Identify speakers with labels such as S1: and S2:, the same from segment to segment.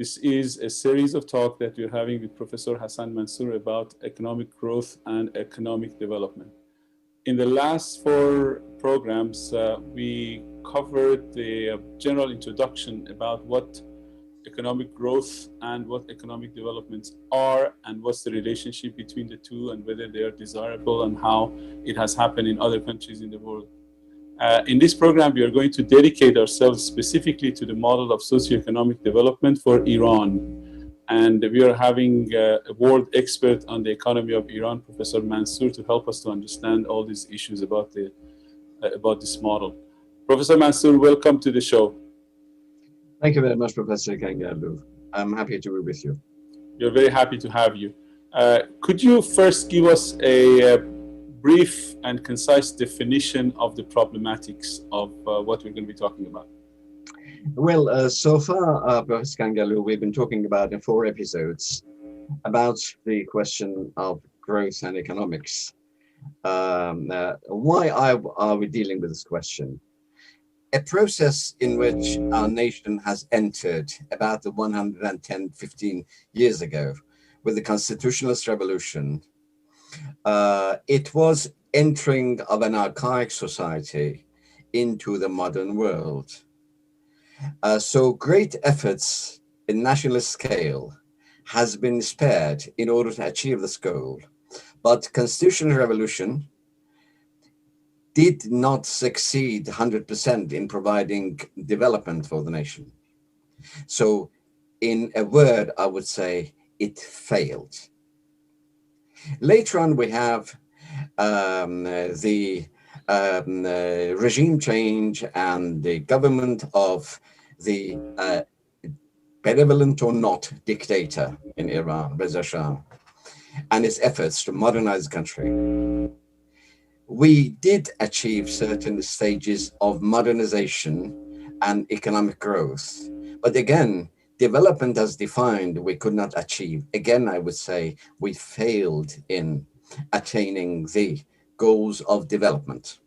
S1: This is a series of talks that we're having with Professor Hasan Mansour about economic growth and economic development. In the last 4 programs, we covered the general introduction about what economic growth and what economic developments are, and what's the relationship between the two, and whether they are desirable, and how it has happened in other countries in the world. In this program, we are going to dedicate ourselves specifically to the model of socioeconomic development for Iran. And we are having a world expert on the economy of Iran, Professor Mansour, to help us to understand all these issues about this model. Professor Mansour, welcome to the show.
S2: Thank you very much, Professor Kangaroo. I'm happy to be with you.
S1: We're very happy to have you. Could you first give us a brief and concise definition of the problematics of what we're going to be talking about?
S2: Well, so far, Professor Kangaroo, we've been talking about in 4 episodes about the question of growth and economics. Why are we dealing with this question? A process in which our nation has entered about 110-15 years ago with the Constitutionalist Revolution. It was entering of an archaic society into the modern world. So great efforts in nationalist scale has been spared in order to achieve this goal. But Constitutional Revolution did not succeed 100% in providing development for the nation. So in a word, I would say it failed. Later on, we have the regime change and the government of the benevolent or not dictator in Iran, Reza Shah, and his efforts to modernize the country. We did achieve certain stages of modernization and economic growth. But again, development as defined, we could not achieve. Again, I would say we failed in attaining the goals of development.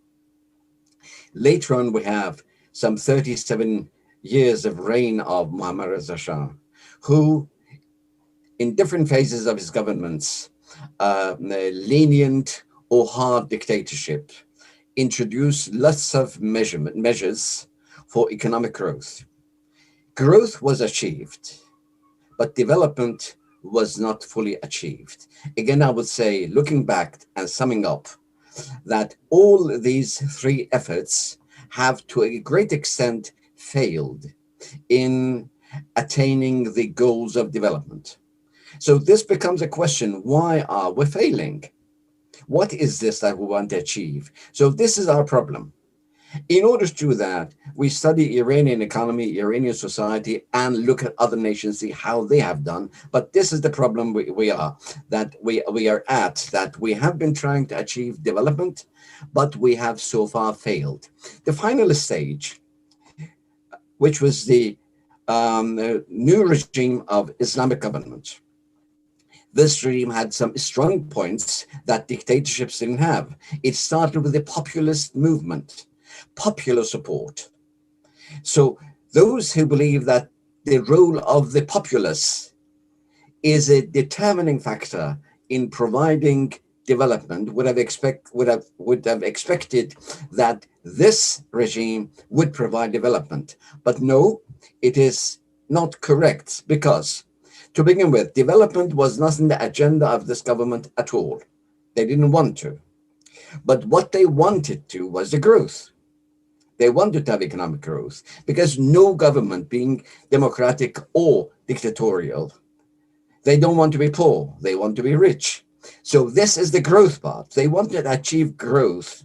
S2: Later on, we have some 37 years of reign of Mohammad Reza Shah, who in different phases of his governments, lenient or hard dictatorship, introduced lots of measures for economic growth. Growth was achieved, but development was not fully achieved. Again, I would say, looking back and summing up, that all these 3 efforts have to a great extent failed in attaining the goals of development. So this becomes a question, why are we failing? What is this that we want to achieve? So this is our problem. In order to do that, we study Iranian economy, Iranian society, and look at other nations, see how they have done. But this is the problem we are at, that we have been trying to achieve development, but we have so far failed. The final stage, which was the new regime of Islamic government. This regime had some strong points that dictatorships didn't have. It started with the populist movement, popular support. So those who believe that the role of the populace is a determining factor in providing development would have expected that this regime would provide development. But no, it is not correct, because to begin with, development was not in the agenda of this government at all. They didn't want to. But what they wanted to was the growth. They wanted to have economic growth, because no government, being democratic or dictatorial, they don't want to be poor, they want to be rich. So this is the growth part. They wanted to achieve growth,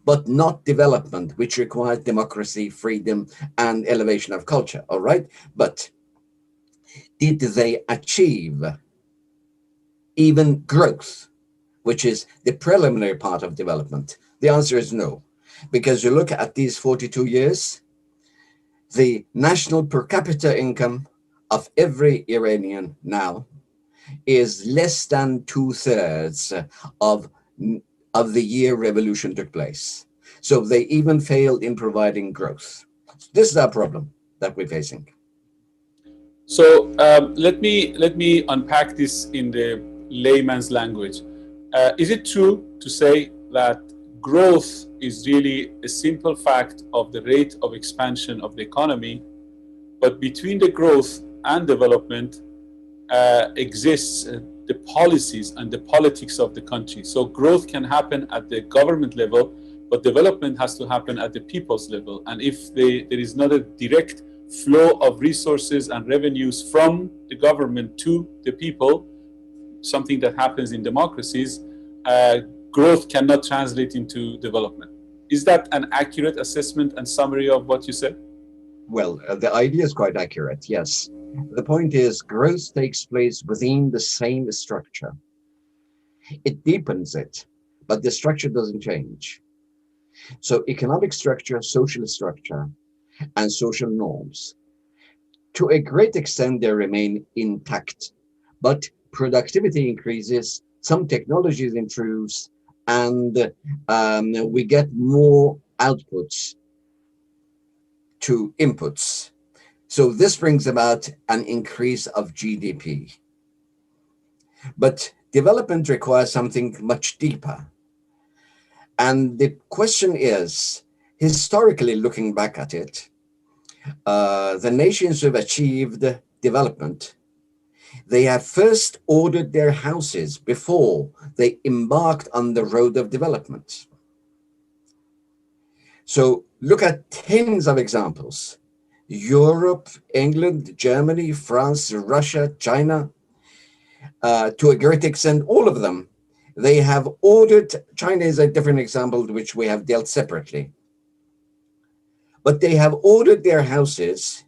S2: but not development, which requires democracy, freedom, and elevation of culture, all right? But did they achieve even growth, which is the preliminary part of development? The answer is no, because you look at these 42 years, the national per capita income of every Iranian now is less than 2/3 of the year revolution took place. So they even failed in providing growth. This is our problem that we're facing.
S1: So let me unpack this in the layman's language. Is it true to say that growth is really a simple fact of the rate of expansion of the economy, but between the growth and development exists the policies and the politics of the country? So growth can happen at the government level, but development has to happen at the people's level. And if there is not a direct flow of resources and revenues from the government to the people, something that happens in democracies, growth cannot translate into development. Is that an accurate assessment and summary of what you said?
S2: Well, the idea is quite accurate, yes. The point is, growth takes place within the same structure. It deepens it, but the structure doesn't change. So economic structure, social structure, and social norms, to a great extent, they remain intact, but productivity increases, some technologies improves, and we get more outputs to inputs. So this brings about an increase of GDP. But development requires something much deeper. And the question is, historically looking back at it, the nations who have achieved development, they have first ordered their houses before they embarked on the road of development. So look at tens of examples. Europe, England, Germany, France, Russia, China, to a great extent, all of them, they have ordered, China is a different example which we have dealt separately, but they have ordered their houses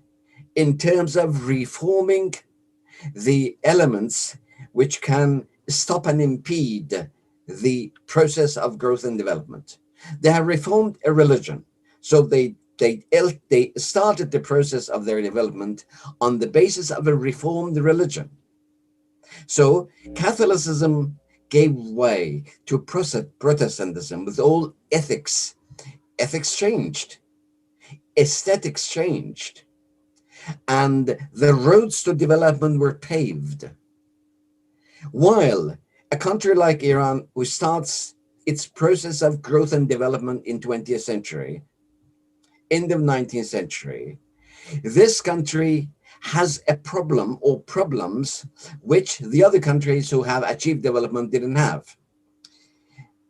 S2: in terms of reforming the elements which can stop and impede the process of growth and development. They have reformed a religion. So they started the process of their development on the basis of a reformed religion. So Catholicism gave way to Protestantism with all ethics. Ethics changed, aesthetics changed, and the roads to development were paved. While a country like Iran, which starts its process of growth and development in 20th century, end of 19th century, this country has a problem or problems which the other countries who have achieved development didn't have.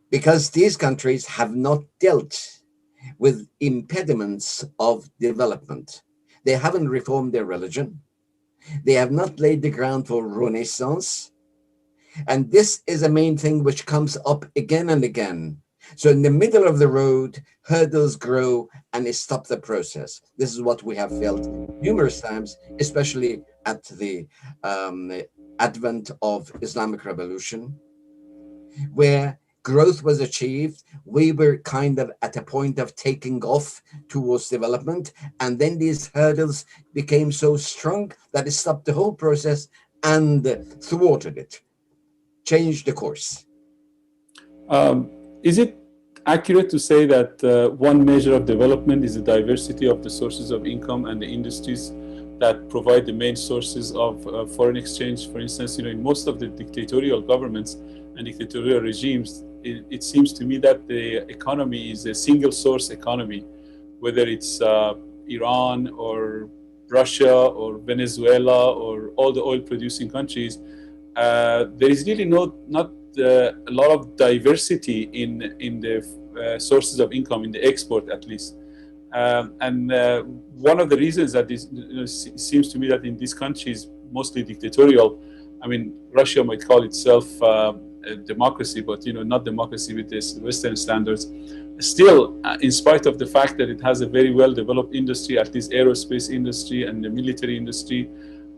S2: Because these countries have not dealt with impediments of development. They haven't reformed their religion. They have not laid the ground for Renaissance. And this is a main thing which comes up again and again. So in the middle of the road, hurdles grow and they stop the process. This is what we have felt numerous times, especially at the advent of Islamic Revolution, where growth was achieved. We were kind of at a point of taking off towards development. And then these hurdles became so strong that it stopped the whole process and thwarted it, changed the course.
S1: Is it accurate to say that one measure of development is the diversity of the sources of income and the industries that provide the main sources of foreign exchange? For instance, in most of the dictatorial governments and dictatorial regimes, it seems to me that the economy is a single source economy, whether it's Iran or Russia or Venezuela or all the oil producing countries. There is really not a lot of diversity in the sources of income, in the export at least. And one of the reasons that this seems to me that in these countries, mostly dictatorial, I mean, Russia might call itself a democracy, but not democracy with this Western standards. Still, in spite of the fact that it has a very well-developed industry, at least aerospace industry and the military industry,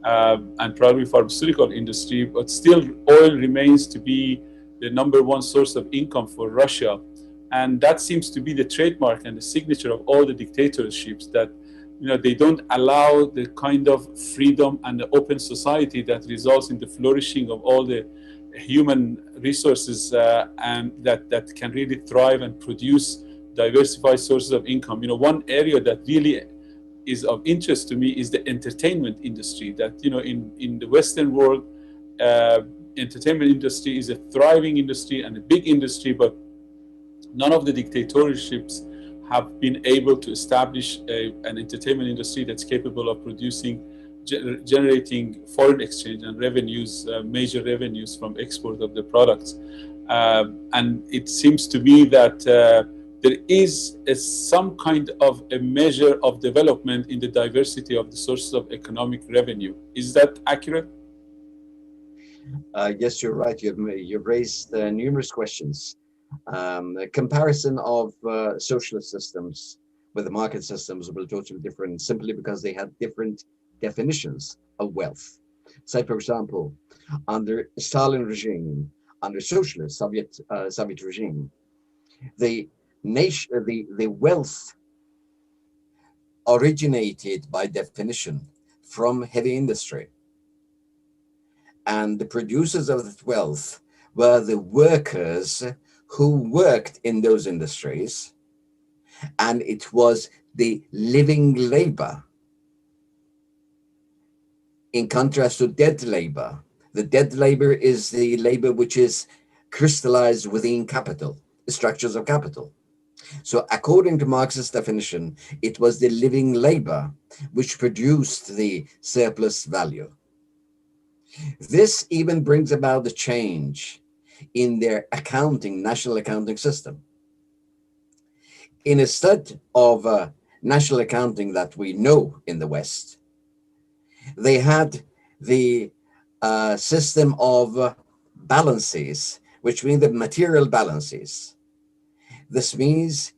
S1: and probably pharmaceutical industry, but still oil remains to be the #1 source of income for Russia. And that seems to be the trademark and the signature of all the dictatorships, that they don't allow the kind of freedom and the open society that results in the flourishing of all the human resources and that can really thrive and produce diversified sources of income. One area that really is of interest to me is the entertainment industry. That, you know, in the Western world, entertainment industry is a thriving industry and a big industry, but none of the dictatorships have been able to establish an entertainment industry that's capable of producing, generating foreign exchange and revenues, major revenues from export of the products. And it seems to me that there is some kind of a measure of development in the diversity of the sources of economic revenue. Is that accurate?
S2: Yes, you're right. You've raised numerous questions. A comparison of socialist systems with the market systems will totally different, simply because they had different definitions of wealth. Say, for example, under Stalin regime, under socialist Soviet regime, the wealth originated by definition from heavy industry, and the producers of that wealth were the workers who worked in those industries, and it was the living labor, in contrast to dead labor. The dead labor is the labor which is crystallized within capital, the structures of capital. So according to Marx's definition, it was the living labor which produced the surplus value. This even brings about the change in their accounting, national accounting system. In a study of national accounting that we know in the West, they had the system of balances, which mean the material balances. This means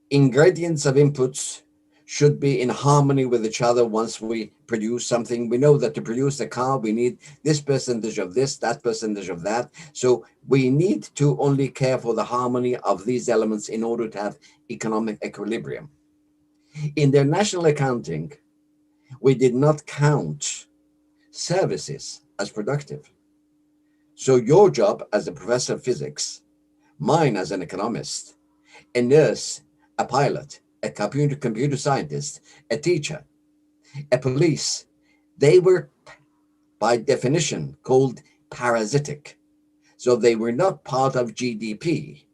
S2: ingredients of inputs should be in harmony with each other. Once we produce something, we know that to produce a car, we need this percentage of this, that percentage of that. So we need to only care for the harmony of these elements in order to have economic equilibrium. In their national accounting, we did not count services as productive. So your job as a professor of physics, mine as an economist, a nurse, a pilot, a computer scientist, a teacher, a police, they were by definition called parasitic. So they were not part of GDP.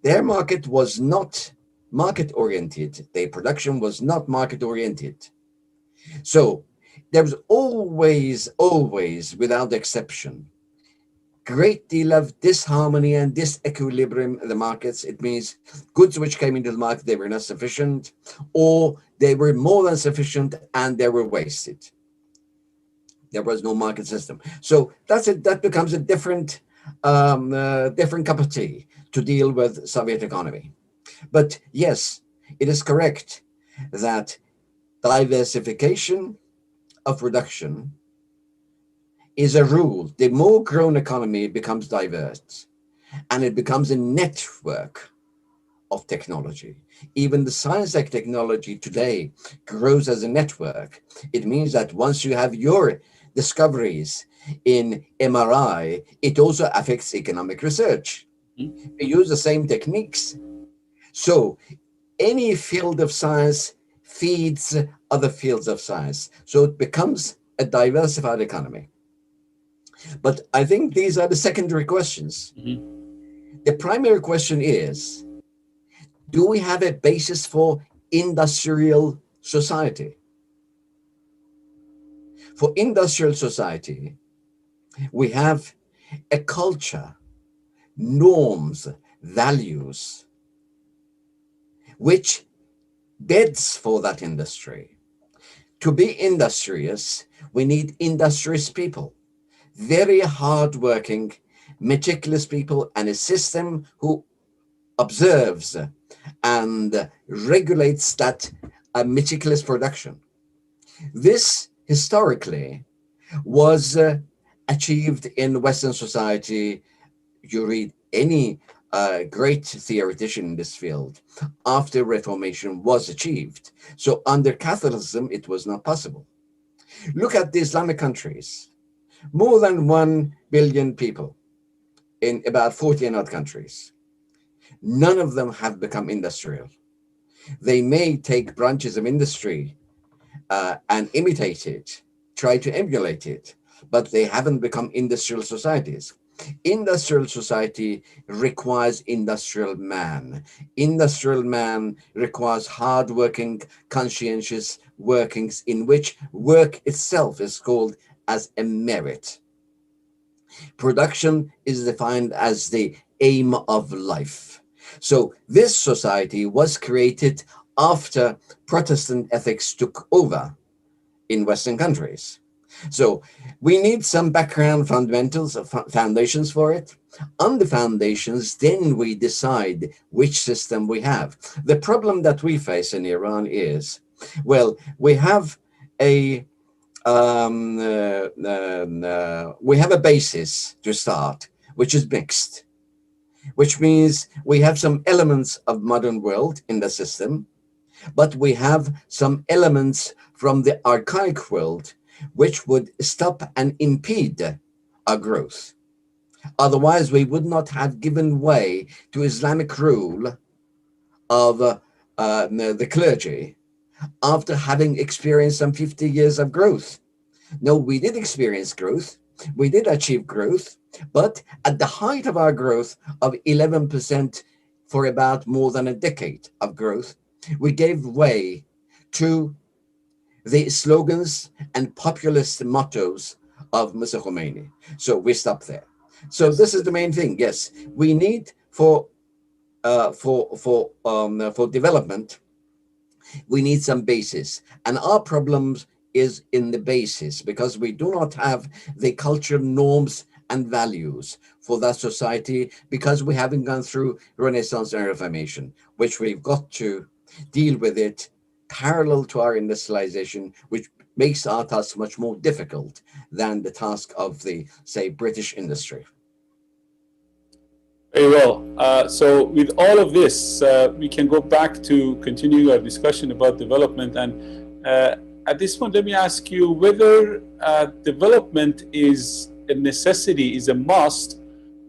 S2: Their market was not market-oriented. Their production was not market-oriented. So there was always, without exception, great deal of disharmony and disequilibrium in the markets. It means goods which came into the market, they were not sufficient, or they were more than sufficient and they were wasted. There was no market system. So that becomes a different cup of tea to deal with Soviet economy. But yes, it is correct that diversification of production is a rule. The more grown economy becomes diverse, and it becomes a network of technology. Even the science and technology today grows as a network. It means that once you have your discoveries in MRI, it also affects economic research.
S1: Mm-hmm.
S2: We use the same techniques. So any field of science feeds other fields of science. So it becomes a diversified economy. But I think these are the secondary questions.
S1: Mm-hmm.
S2: The primary question is, do we have a basis for industrial society? For industrial society, we have a culture, norms, values, which beds for that industry. To be industrious, we need industrious people, very hardworking, meticulous people, and a system who observes and regulates that meticulous production. This historically was achieved in Western society. You read any great theoretician in this field, after Reformation was achieved. So under Catholicism, it was not possible. Look at the Islamic countries. More than 1 billion people in about 40 and odd countries. None of them have become industrial. They may take branches of industry and imitate it, try to emulate it, but they haven't become industrial societies. Industrial society requires industrial man. Industrial man requires hardworking, conscientious workings in which work itself is called as a merit. Production is defined as the aim of life. So this society was created after Protestant ethics took over in Western countries. So we need some background fundamentals, foundations for it. On the foundations, then we decide which system we have. The problem that we face in Iran is, well, we have a basis to start, which is mixed, which means we have some elements of modern world in the system, but we have some elements from the archaic world which would stop and impede our growth. Otherwise, we would not have given way to Islamic rule of the clergy after having experienced some 50 years of growth. No, we did experience growth. We did achieve growth, but at the height of our growth of 11% for about more than a decade of growth, we gave way to the slogans and populist mottos of Mr. Khomeini. So we stop there. So this is the main thing. Yes, we need for development, we need some basis, and our problems is in the basis because we do not have the cultural norms and values for that society because we haven't gone through Renaissance and Reformation, which we've got to deal with it parallel to our industrialization, which makes our task much more difficult than the task of the, say, British industry.
S1: Very well. So with all of this, we can go back to continuing our discussion about development. And at this point, let me ask you whether development is a necessity, is a must,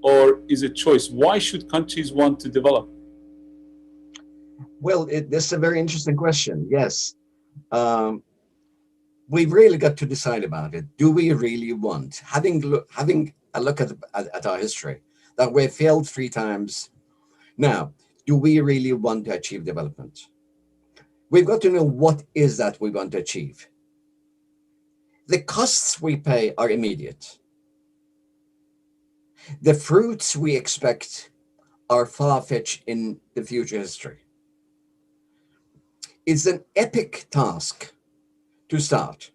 S1: or is a choice? Why should countries want to develop?
S2: Well, this is a very interesting question. Yes. We've really got to decide about it. Do we really want, having a look at our history, that we failed 3 times. Now, do we really want to achieve development? We've got to know what is that we want to achieve. The costs we pay are immediate. The fruits we expect are far-fetched in the future history. It's an epic task to start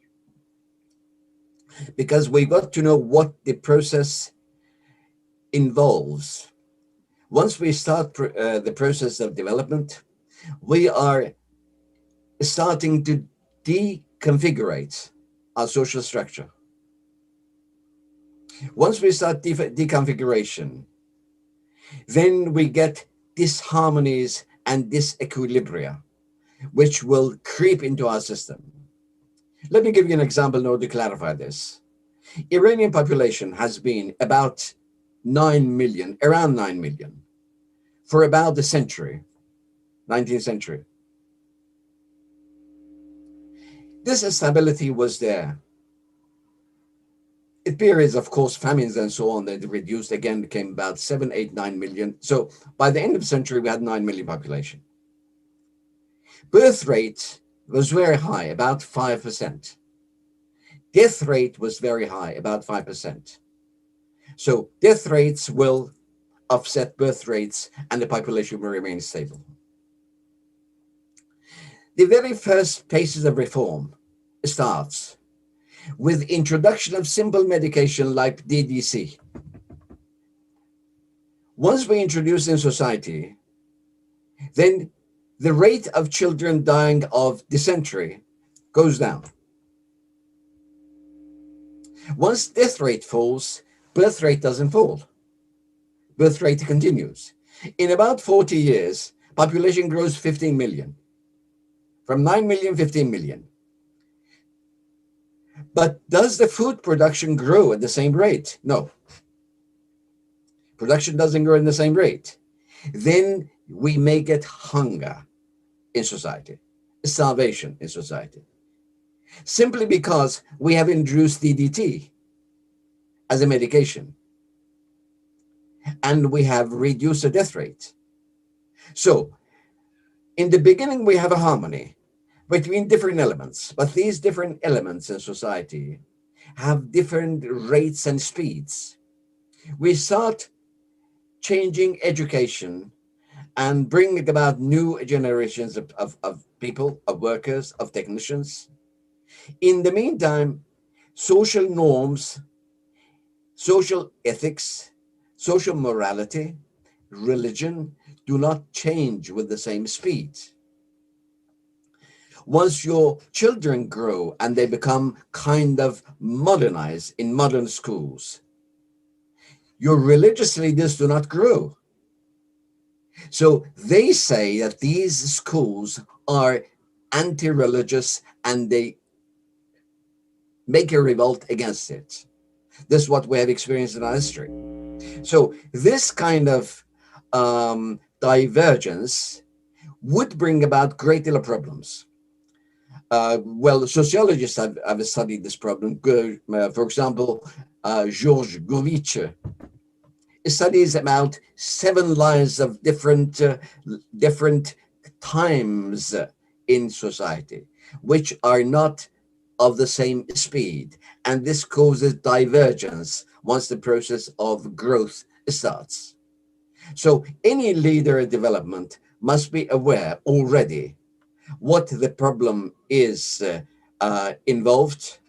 S2: because we've got to know what the process involves. Once we start the process of development, we are starting to deconfigure our social structure. Once we start deconfiguration, then we get disharmonies and disequilibria, which will creep into our system. Let me give you an example in order to clarify this. Iranian population has been about 9 million, around 9 million, for about a century, 19th century. This stability was there. In periods, of course, famines and so on, that reduced again, became about 7, 8, 9 million. So by the end of the century, we had 9 million population. Birth rate was very high, about 5%. Death rate was very high, about 5%. So death rates will offset birth rates and the population will remain stable. The very first phases of reform starts with introduction of simple medication like DDC. Once we introduce in society, then the rate of children dying of dysentery goes down. Once death rate falls, birth rate doesn't fall. Birth rate continues. In about 40 years, population grows 15 million. From 9 million, 15 million. But does the food production grow at the same rate? No. Production doesn't grow at the same rate. Then we may get hunger. in society, starvation in society, simply because we have introduced DDT as a medication and we have reduced the death rate. So in the beginning, we have a harmony between different elements, but these different elements in society have different rates and speeds. We start changing education and bringing about new generations of people, of workers, of technicians. In the meantime, social norms, social ethics, social morality, religion do not change with the same speed. Once your children grow and they become kind of modernized in modern schools, your religious leaders do not grow. So they say that these schools are anti-religious and they make a revolt against it. This is what we have experienced in our history. So this kind of divergence would bring about great deal of problems. Well, sociologists have studied this problem. For example, George Gurvitch studies about 7 lines of different times in society, which are not of the same speed. And this causes divergence once the process of growth starts. So any leader in development must be aware already what the problem is involved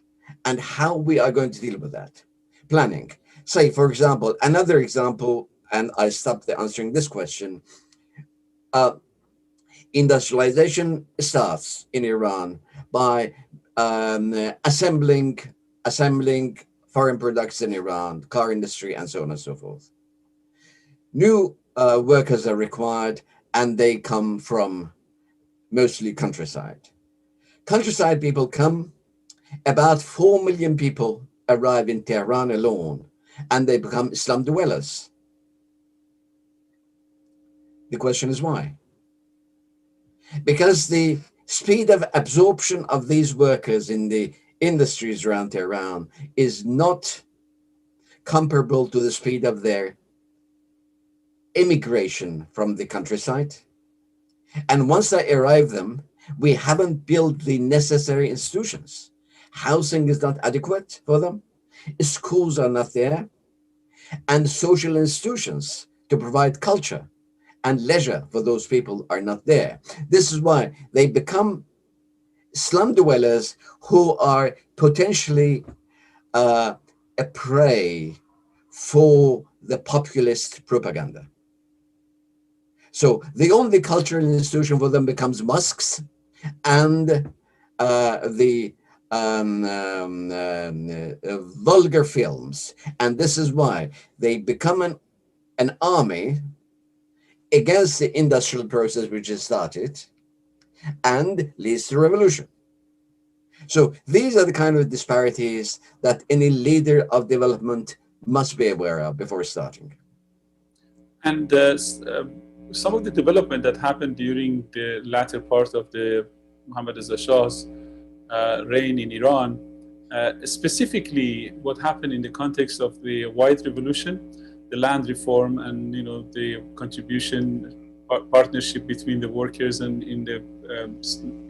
S2: and how we are going to deal with that. Planning. Say, for example, another example, and I stopped answering this question. Industrialization starts in Iran by assembling foreign products in Iran, car industry, and so on and so forth. New workers are required, and they come from mostly countryside. Countryside people come, about 4 million people arrive in Tehran alone, and they become slum dwellers. The question is why? Because the speed of absorption of these workers in the industries around Tehran is not comparable to the speed of their immigration from the countryside. And once they arrive them, we haven't built the necessary institutions. Housing is not adequate for them. Schools are not there. And social institutions to provide culture and leisure for those people are not there. This is why they become slum dwellers who are potentially a prey for the populist propaganda. So the only cultural institution for them becomes mosques and the vulgar films. And this is why they become an army against the industrial process which has started and leads to revolution. So these are the kind of disparities that any leader of development must be aware of before starting.
S1: And some of the development that happened during the latter part of the Mohammad Reza Shah's reign in Iran, specifically what happened in the context of the White Revolution, the land reform, and the contribution partnership between the workers and in the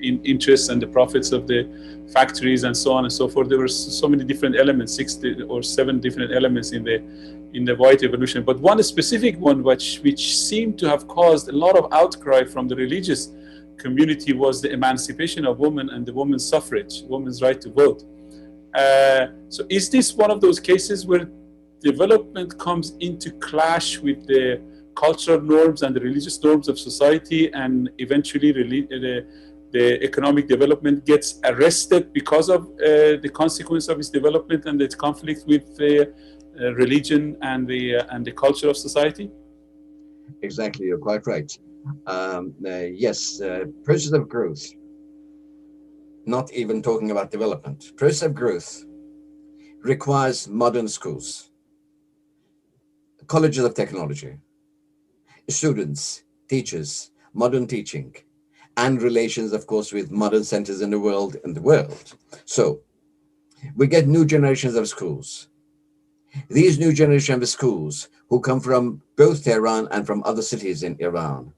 S1: interests and the profits of the factories and so on and so forth. There were so many different elements, 6 or 7 different elements in the White Revolution. But one specific one which seemed to have caused a lot of outcry from the religious community was the emancipation of women and the women's suffrage, women's right to vote. So is this one of those cases where development comes into clash with the cultural norms and the religious norms of society, and eventually the economic development gets arrested because of the consequence of its development and its conflict with religion and the culture of society?
S2: Exactly, you're quite right. Yes, process of growth, not even talking about development, process of growth requires modern schools, colleges of technology, students, teachers, modern teaching, and relations, of course, with modern centers in the world So we get new generations of schools. These new generation of schools who come from both Tehran and from other cities in Iran,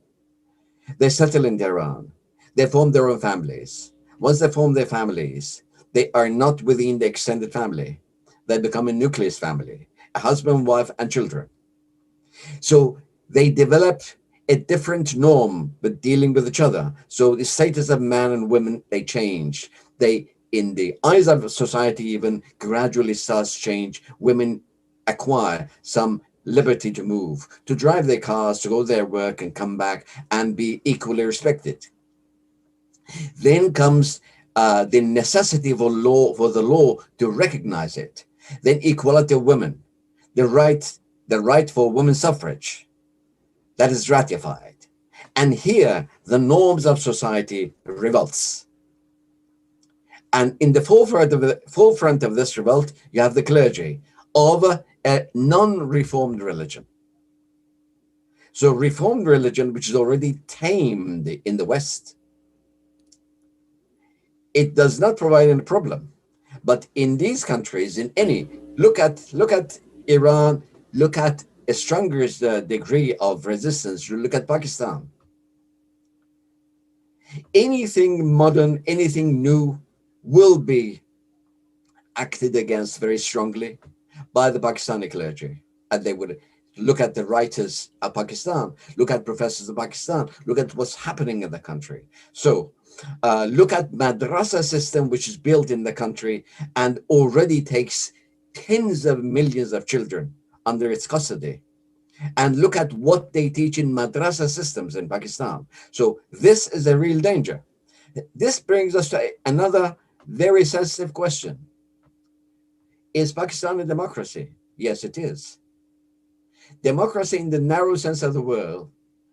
S2: they settle in Tehran. They form their own families. Once they form their families, they are not within the extended family. They become a nucleus family, a husband, wife, and children. So they develop a different norm with dealing with each other. So the status of man and women, they change. They, in the eyes of society, even gradually starts to change. Women acquire some liberty to move, to drive their cars, to go to their work and come back and be equally respected. Then comes the necessity for the law to recognize it. Then equality of women, the right for women's suffrage, that is ratified. And here, the norms of society revolts. And in the forefront of this revolt, you have the clergy of a non-reformed religion. So reformed religion, which is already tamed in the West, it does not provide any problem. But in these countries, in any, look at Iran, look at a stronger degree of resistance, you look at Pakistan. Anything modern, anything new will be acted against very strongly by the Pakistani clergy. And they would look at the writers of Pakistan, look at professors of Pakistan, look at what's happening in the country. So look at madrasa system, which is built in the country and already takes tens of millions of children under its custody. And look at what they teach in madrasa systems in Pakistan. So this is a real danger. This brings us to another very sensitive question. Is Pakistan a democracy? Yes, it is. Democracy in the narrow sense of the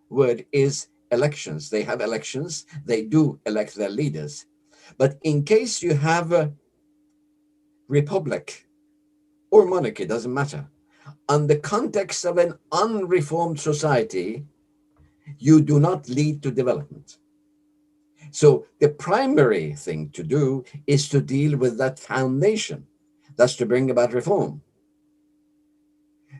S2: word is elections. They have elections. They do elect their leaders. But in case you have a republic or monarchy, doesn't matter, on the context of an unreformed society, you do not lead to development. So the primary thing to do is to deal with that foundation. That's to bring about reform.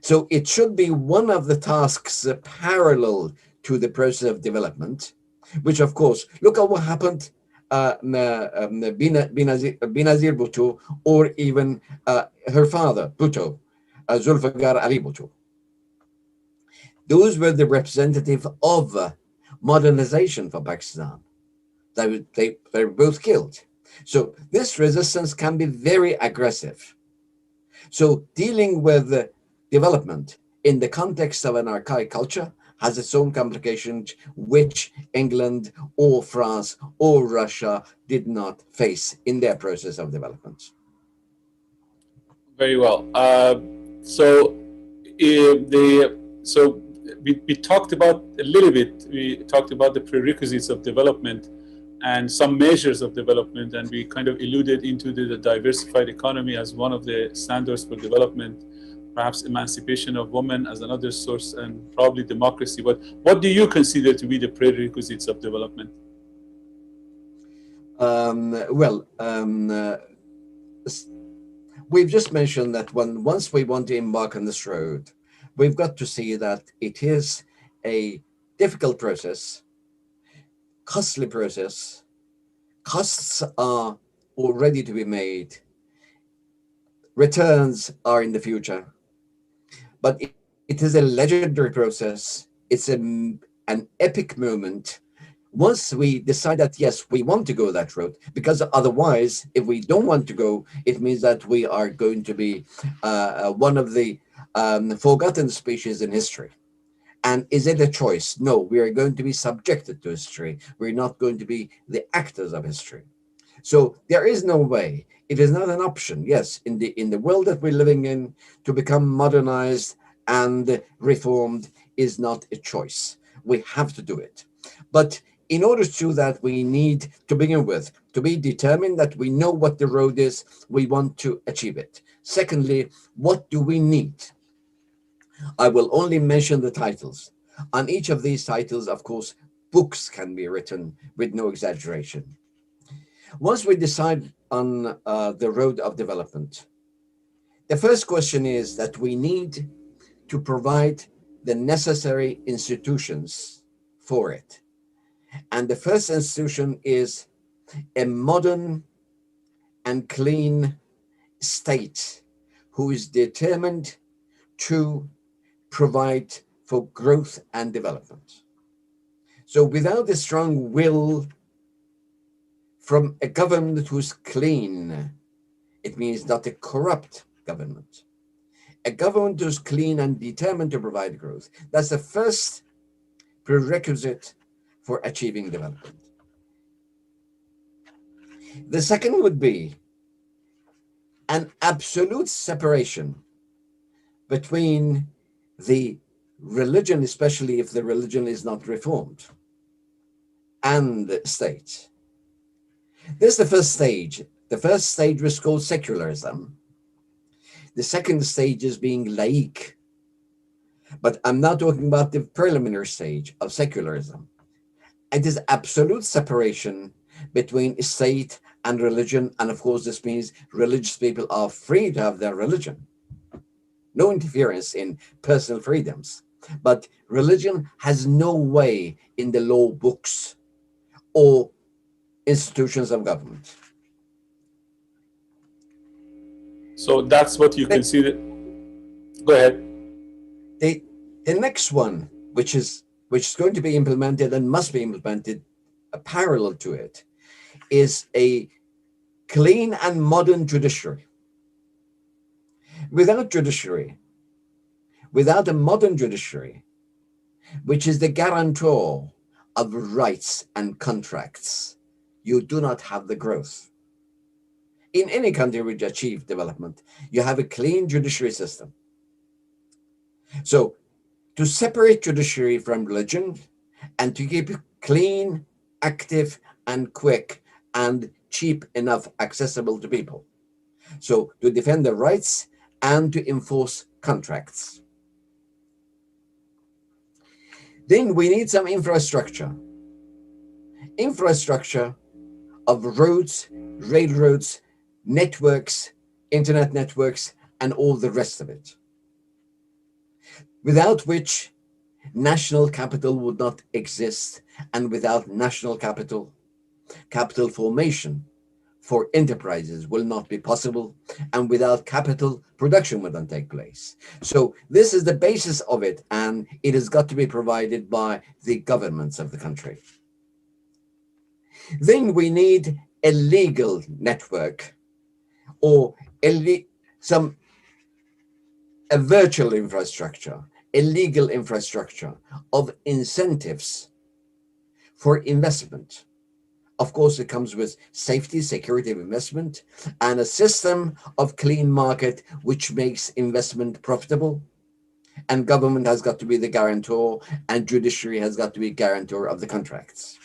S2: So it should be one of the tasks parallel to the process of development, which of course, look at what happened Benazir Bhutto, or even her father, Bhutto, Zulfikar Ali Bhutto. Those were the representative of modernization for Pakistan. They were both killed. So this resistance can be very aggressive. So dealing with development in the context of an archaic culture has its own complications, which England or France or Russia did not face in their process of development.
S1: Very well. So we talked about a little bit. We talked about the prerequisites of development and some measures of development, and we kind of alluded into the diversified economy as one of the standards for development, perhaps emancipation of women as another source, and probably democracy. But what do you consider to be the prerequisites of development?
S2: We've just mentioned that once we want to embark on this road, we've got to see that it is a difficult process, costly process. Costs are already to be made. Returns are in the future. But it is a legendary process. It's an epic moment. Once we decide that, yes, we want to go that road, because otherwise, if we don't want to go, it means that we are going to be one of the forgotten species in history. And is it a choice? No, we are going to be subjected to history. We're not going to be the actors of history. So there is no way. It is not an option. Yes, in the world that we're living in, to become modernized and reformed is not a choice. We have to do it. But in order to do that, we need to begin with to be determined that we know what the road is, we want to achieve it. Secondly, what do we need? I will only mention the titles. On each of these titles, of course, books can be written with no exaggeration. Once we decide on the road of development, the first question is that we need to provide the necessary institutions for it. And the first institution is a modern and clean state who is determined to provide for growth and development. So without a strong will from a government who's clean, it means not a corrupt government. A government who's clean and determined to provide growth. That's the first prerequisite for achieving development. The second would be an absolute separation between the religion, especially if the religion is not reformed, and the state. This is the first stage. The first stage was called secularism. The second stage is being laïque. But I'm not talking about the preliminary stage of secularism. It is absolute separation between state and religion. And of course, this means religious people are free to have their religion. No interference in personal freedoms. But religion has no way in the law books or institutions of government.
S1: So that's what you consider. Go ahead.
S2: The next one, which is going to be implemented and must be implemented parallel to it, is a clean and modern judiciary. Without judiciary, without a modern judiciary, which is the guarantor of rights and contracts, you do not have the growth. In any country which achieves development, you have a clean judiciary system. So to separate judiciary from religion and to keep it clean, active, and quick and cheap enough accessible to people. So to defend their rights and to enforce contracts. Then we need some infrastructure. Infrastructure of roads, railroads, networks, internet networks, and all the rest of it. Without which national capital would not exist, and without national capital, capital formation for enterprises will not be possible, and without capital, production will not take place. So this is the basis of it, and it has got to be provided by the governments of the country. Then we need a legal network or a virtual infrastructure, a legal infrastructure of incentives for investment. Of course, it comes with safety, security of investment, and a system of clean market which makes investment profitable. And government has got to be the guarantor, and judiciary has got to be guarantor of the contracts.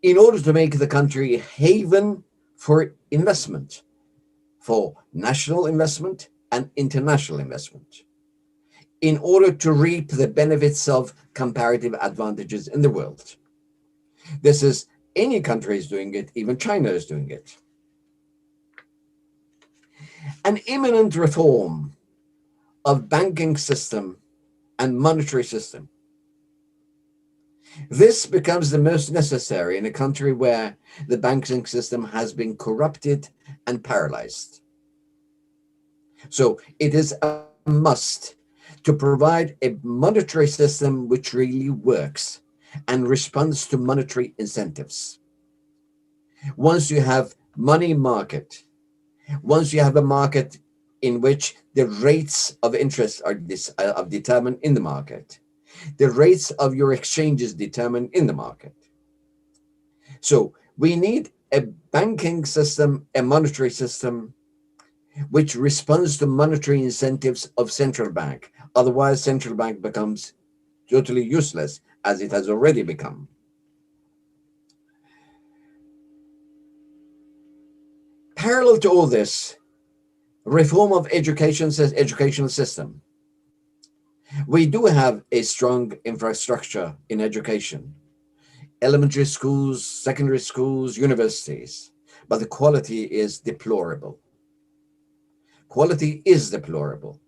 S2: In order to make the country a haven for investment, for national investment and international investment, in order to reap the benefits of comparative advantages in the world. This is, any country is doing it, even China is doing it. An imminent reform of banking system and monetary system. This becomes the most necessary in a country where the banking system has been corrupted and paralyzed. So it is a must to provide a monetary system which really works and responds to monetary incentives. Once you have money market, once you have a market in which the rates of interest are determined in the market, the rates of your exchanges determined in the market. So we need a banking system, a monetary system, which responds to monetary incentives of central bank. Otherwise, central bank becomes totally useless, as it has already become. Parallel to all this, reform of educational system. We do have a strong infrastructure in education, elementary schools, secondary schools, universities, but the quality is deplorable. Quality is deplorable.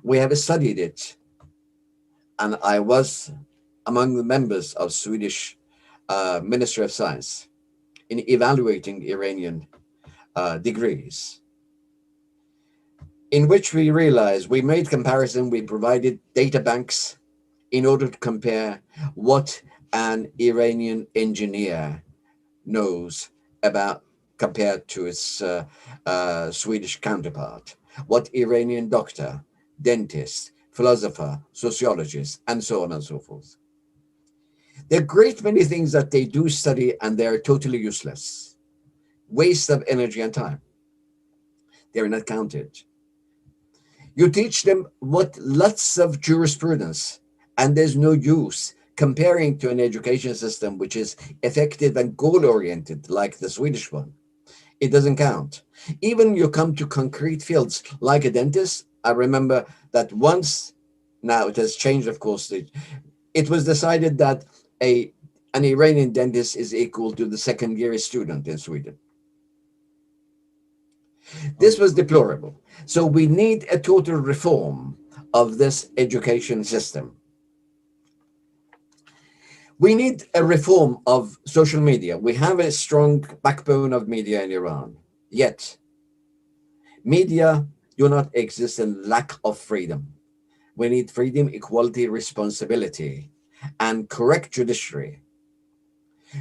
S2: We have studied it, and I was among the members of Swedish Ministry of Science in evaluating Iranian degrees, in which we realized we made comparison, we provided data banks in order to compare what an Iranian engineer knows about compared to its Swedish counterpart, what Iranian doctor, dentist, philosopher, sociologist, and so on and so forth. There are great many things that they do study and they're totally useless. Waste of energy and time. They're not counted. You teach them what lots of jurisprudence, and there's no use comparing to an education system which is effective and goal-oriented like the Swedish one. It doesn't count. Even you come to concrete fields like a dentist. I remember that once, now it has changed, of course, it was decided that an Iranian dentist is equal to the second-year student in Sweden. This was deplorable. So we need a total reform of this education system. We need a reform of social media. We have a strong backbone of media in Iran, yet media do not exist in lack of freedom. We need freedom, equality, responsibility, and correct judiciary.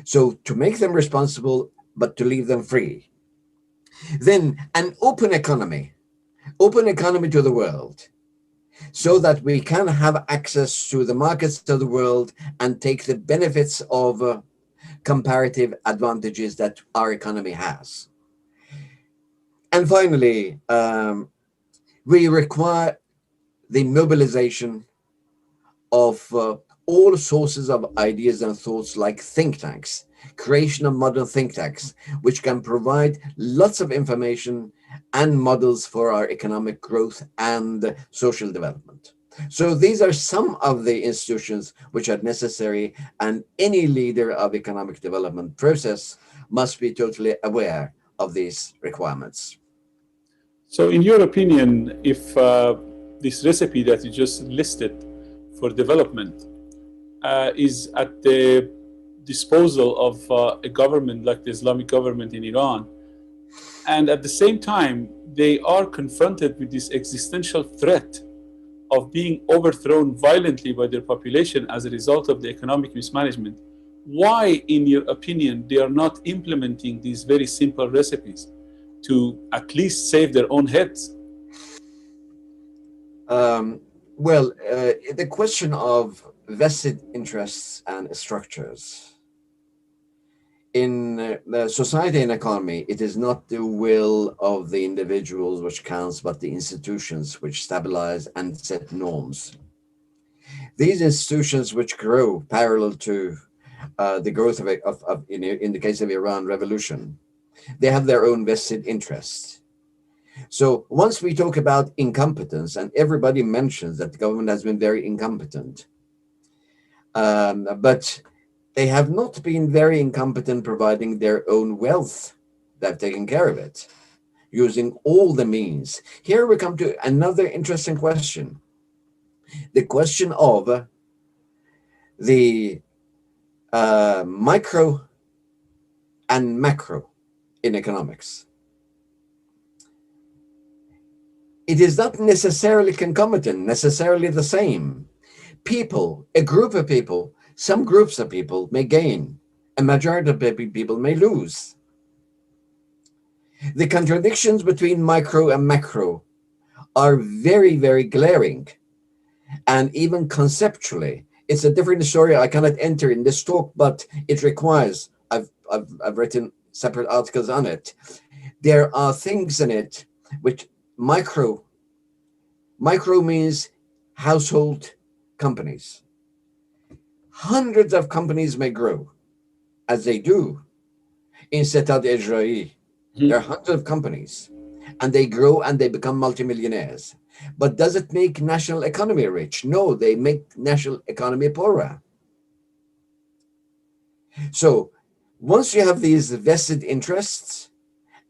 S2: So to make them responsible, but to leave them free. Then an open economy to the world, so that we can have access to the markets of the world and take the benefits of comparative advantages that our economy has. And finally, we require the mobilization of all sources of ideas and thoughts like think tanks, creation of modern think tanks, which can provide lots of information and models for our economic growth and social development. So these are some of the institutions which are necessary, and any leader of economic development process must be totally aware of these requirements.
S1: So in your opinion, if this recipe that you just listed for development is at the disposal of a government like the Islamic government in Iran, and at the same time they are confronted with this existential threat of being overthrown violently by their population as a result of the economic mismanagement, why, in your opinion, they are not implementing these very simple recipes to at least save their own heads?
S2: The question of vested interests and structures. In the society and economy, it is not the will of the individuals which counts, but the institutions which stabilize and set norms. These institutions which grow parallel to the growth of in the case of Iran revolution, they have their own vested interests. So once we talk about incompetence, and everybody mentions that the government has been very incompetent, but they have not been very incompetent providing their own wealth. They've taken care of it, using all the means. Here we come to another interesting question. The question of the micro and macro in economics. It is not necessarily concomitant, necessarily the same. People, a group of people, some groups of people may gain, a majority of people may lose. The contradictions between micro and macro are very, very glaring. And even conceptually, it's a different story I cannot enter in this talk, but it requires, I've written separate articles on it. There are things in it which micro means household companies. Hundreds of companies may grow, as they do in Setad Ejrai. There are hundreds of companies, and they grow and they become multimillionaires. But does it make national economy rich? No, they make national economy poorer. So once you have these vested interests,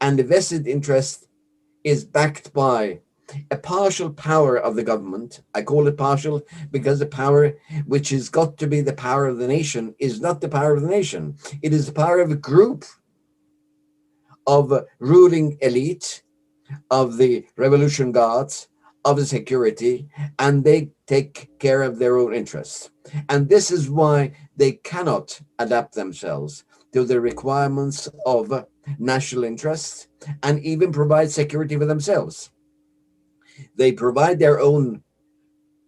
S2: and the vested interest is backed by a partial power of the government, I call it partial because the power which has got to be the power of the nation is not the power of the nation. It is the power of a group of ruling elite, of the revolution guards, of the security, and they take care of their own interests. And this is why they cannot adapt themselves to the requirements of national interest and even provide security for themselves. They provide their own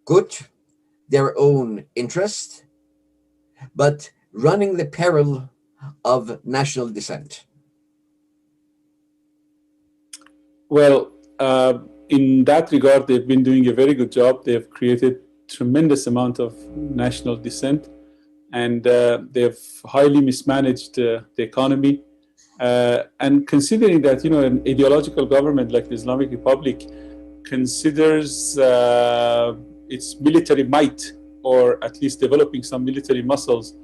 S2: good, their own interest, but running the peril of national dissent.
S1: Well, in that regard, they've been doing a very good job. They've created tremendous amount of national dissent, and they've highly mismanaged the economy. And considering that, you know, an ideological government like the Islamic Republic considers its military might, or at least developing some military muscles,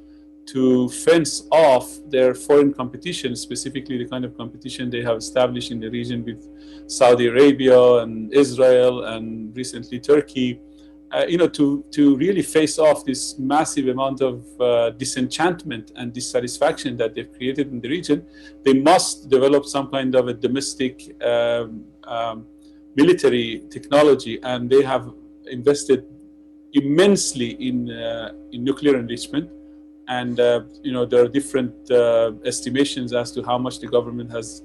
S1: to fence off their foreign competition, specifically the kind of competition they have established in the region with Saudi Arabia and Israel and recently Turkey, you know, to really face off this massive amount of disenchantment and dissatisfaction that they've created in the region, they must develop some kind of a domestic military technology, and they have invested immensely in nuclear enrichment. And you know, there are different estimations as to how much the government has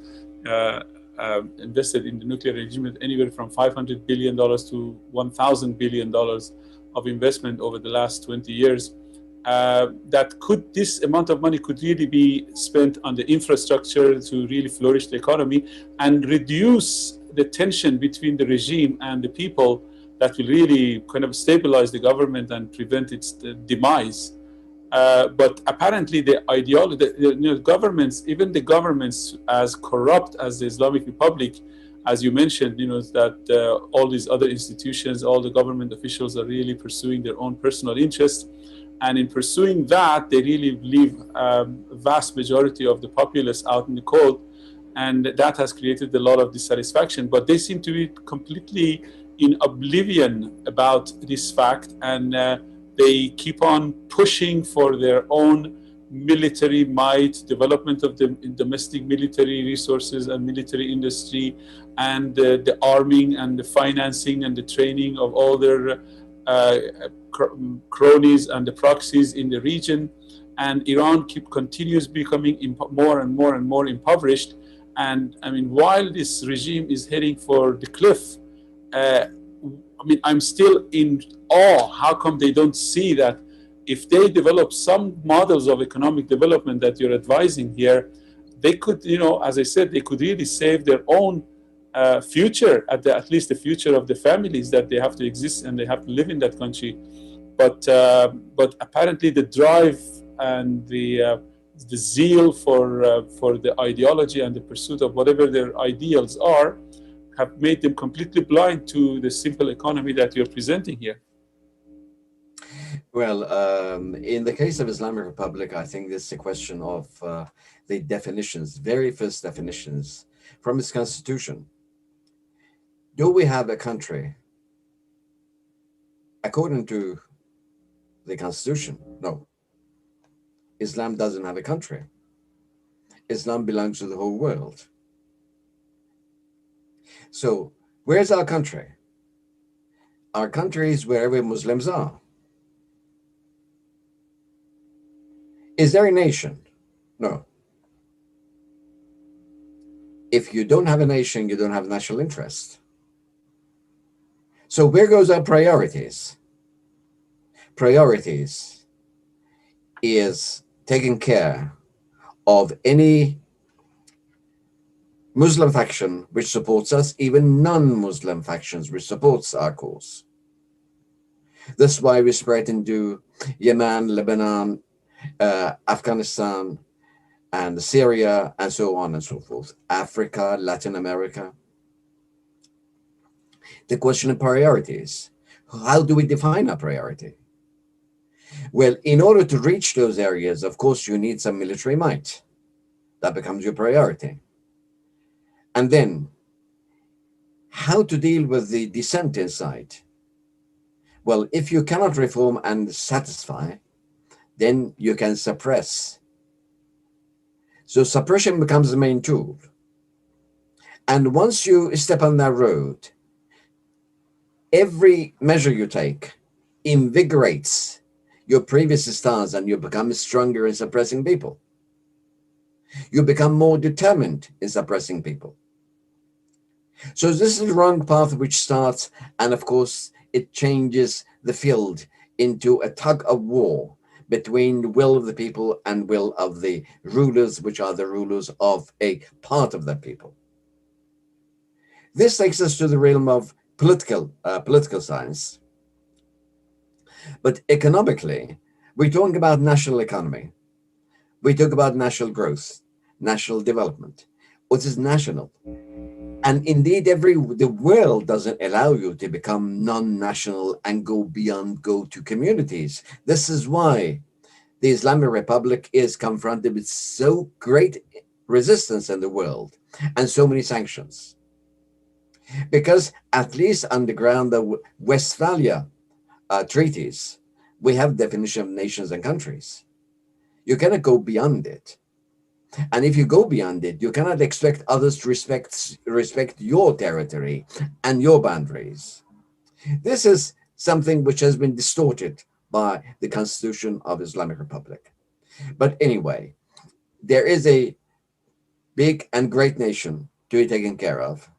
S1: invested in the nuclear enrichment, anywhere from $500 billion to $1,000 billion of investment over the last 20 years. This amount of money could really be spent on the infrastructure to really flourish the economy and reduce the tension between the regime and the people, that will really kind of stabilize the government and prevent its demise. But apparently the ideology, you know, governments, even the governments as corrupt as the Islamic Republic, as you mentioned, you know, that all these other institutions, all the government officials are really pursuing their own personal interests. And in pursuing that, they really leave a vast majority of the populace out in the cold. And that has created a lot of dissatisfaction. But they seem to be completely in oblivion about this fact. And they keep on pushing for their own military might, development of the domestic military resources and military industry, and the arming and the financing and the training of all their cronies and the proxies in the region. And Iran continues becoming more and more and more impoverished. And I mean, while this regime is heading for the cliff, I mean, I'm still in awe. How come they don't see that if they develop some models of economic development that you're advising here, they could, you know, as I said, they could really save their own future, at least the future of the families that they have to exist and they have to live in that country. But apparently the drive and the zeal for the ideology and the pursuit of whatever their ideals are have made them completely blind to the simple economy that you're presenting here.
S2: Well, in the case of Islamic Republic, I think this is a question of the definitions, very first definitions from its constitution. Do we have a country? According to the constitution, no. Islam doesn't have a country. Islam belongs to the whole world. So where's our country? Our country is wherever Muslims are. Is there a nation? No. If you don't have a nation, you don't have national interest. So where goes our priorities? Priorities is taking care of any Muslim faction which supports us, even non-Muslim factions which supports our cause. That's why we spread into Yemen, Lebanon, Afghanistan, and Syria, and so on and so forth. Africa, Latin America. the question of priorities. How do we define our priority? Well, in order to reach those areas, of course, you need some military might. That becomes your priority. And then, how to deal with the dissent inside? Well, if you cannot reform and satisfy, then you can suppress. So suppression becomes the main tool. And once you step on that road, every measure you take invigorates your previous stance, and you become stronger in suppressing people. You become more determined in suppressing people. So this is the wrong path which starts, and of course, it changes the field into a tug of war between the will of the people and will of the rulers, which are the rulers of a part of the people. This takes us to the realm of political science. But economically, we talk about national economy. We talk about national growth, national development. What is national? And indeed, the world doesn't allow you to become non-national and go beyond, go to communities. This is why the Islamic Republic is confronted with so great resistance in the world and so many sanctions. Because at least on the ground of Westphalia treaties, we have definition of nations and countries. You cannot go beyond it. And if you go beyond it, you cannot expect others to respect your territory and your boundaries. This is something which has been distorted by the Constitution of Islamic Republic. But anyway, there is a big and great nation to be taken care of.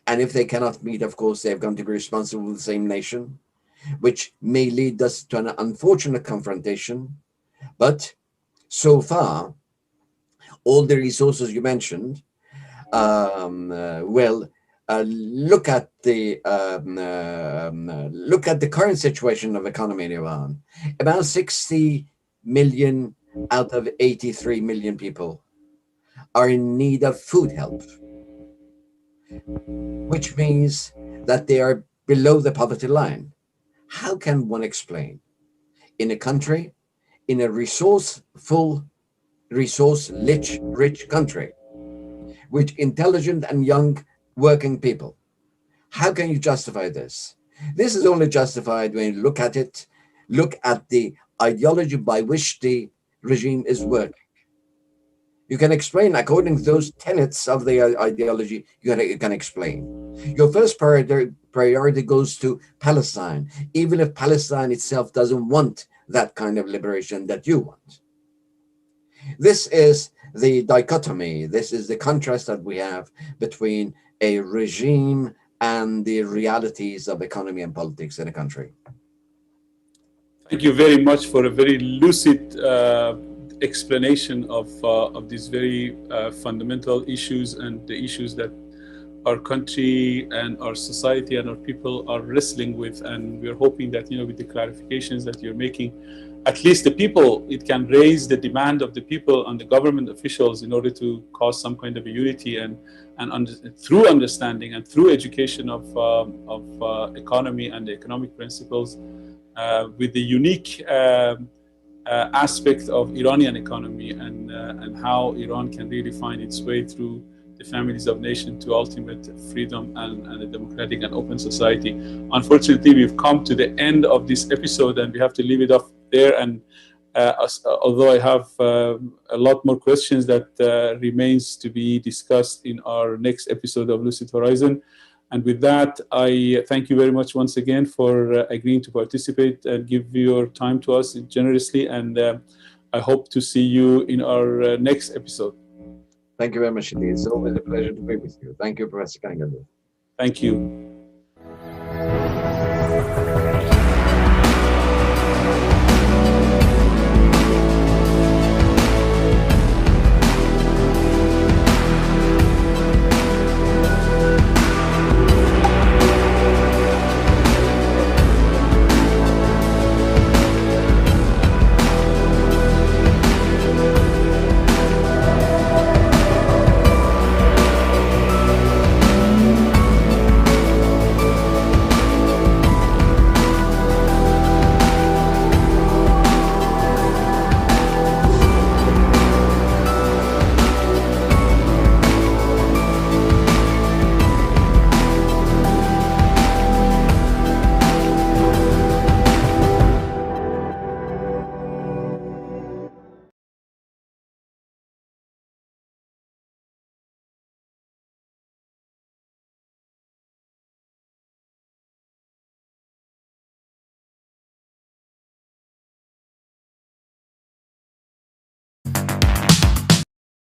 S2: And if they cannot meet, of course, they're going to be responsible for the same nation, which may lead us to an unfortunate confrontation. But so far, all the resources you mentioned, look at the current situation of economy in Iran. About 60 million out of 83 million people are in need of food help, which means that they are below the poverty line. How can one explain in a country, in a resourceful, resource-rich country, with intelligent and young working people, how can you justify this? This is only justified when you look at it, look at the ideology by which the regime is working. You can explain according to those tenets of the ideology, you can explain. Your first priority goes to Palestine, even if Palestine itself doesn't want that kind of liberation that you want. This is the dichotomy, this is the contrast that we have between a regime and the realities of economy and politics in a country.
S1: Thank you very much for a very lucid explanation of these very fundamental issues and the issues that our country and our society and our people are wrestling with. And we're hoping that, with the clarifications that you're making, at least the people, it can raise the demand of the people and the government officials in order to cause some kind of a unity and through understanding and through education of economy and the economic principles, with the unique aspect of Iranian economy and how Iran can really find its way through the families of nations to ultimate freedom and a democratic and open society. Unfortunately, we've come to the end of this episode and we have to leave it off there. And although I have a lot more questions that remains to be discussed in our next episode of Lucid Horizon. And with that, I thank you very much once again for agreeing to participate and give your time to us generously. And I hope to see you in our next episode.
S2: Thank you very much indeed. It's always a pleasure to be with you. Thank you, Professor Kangaroo.
S1: Thank you.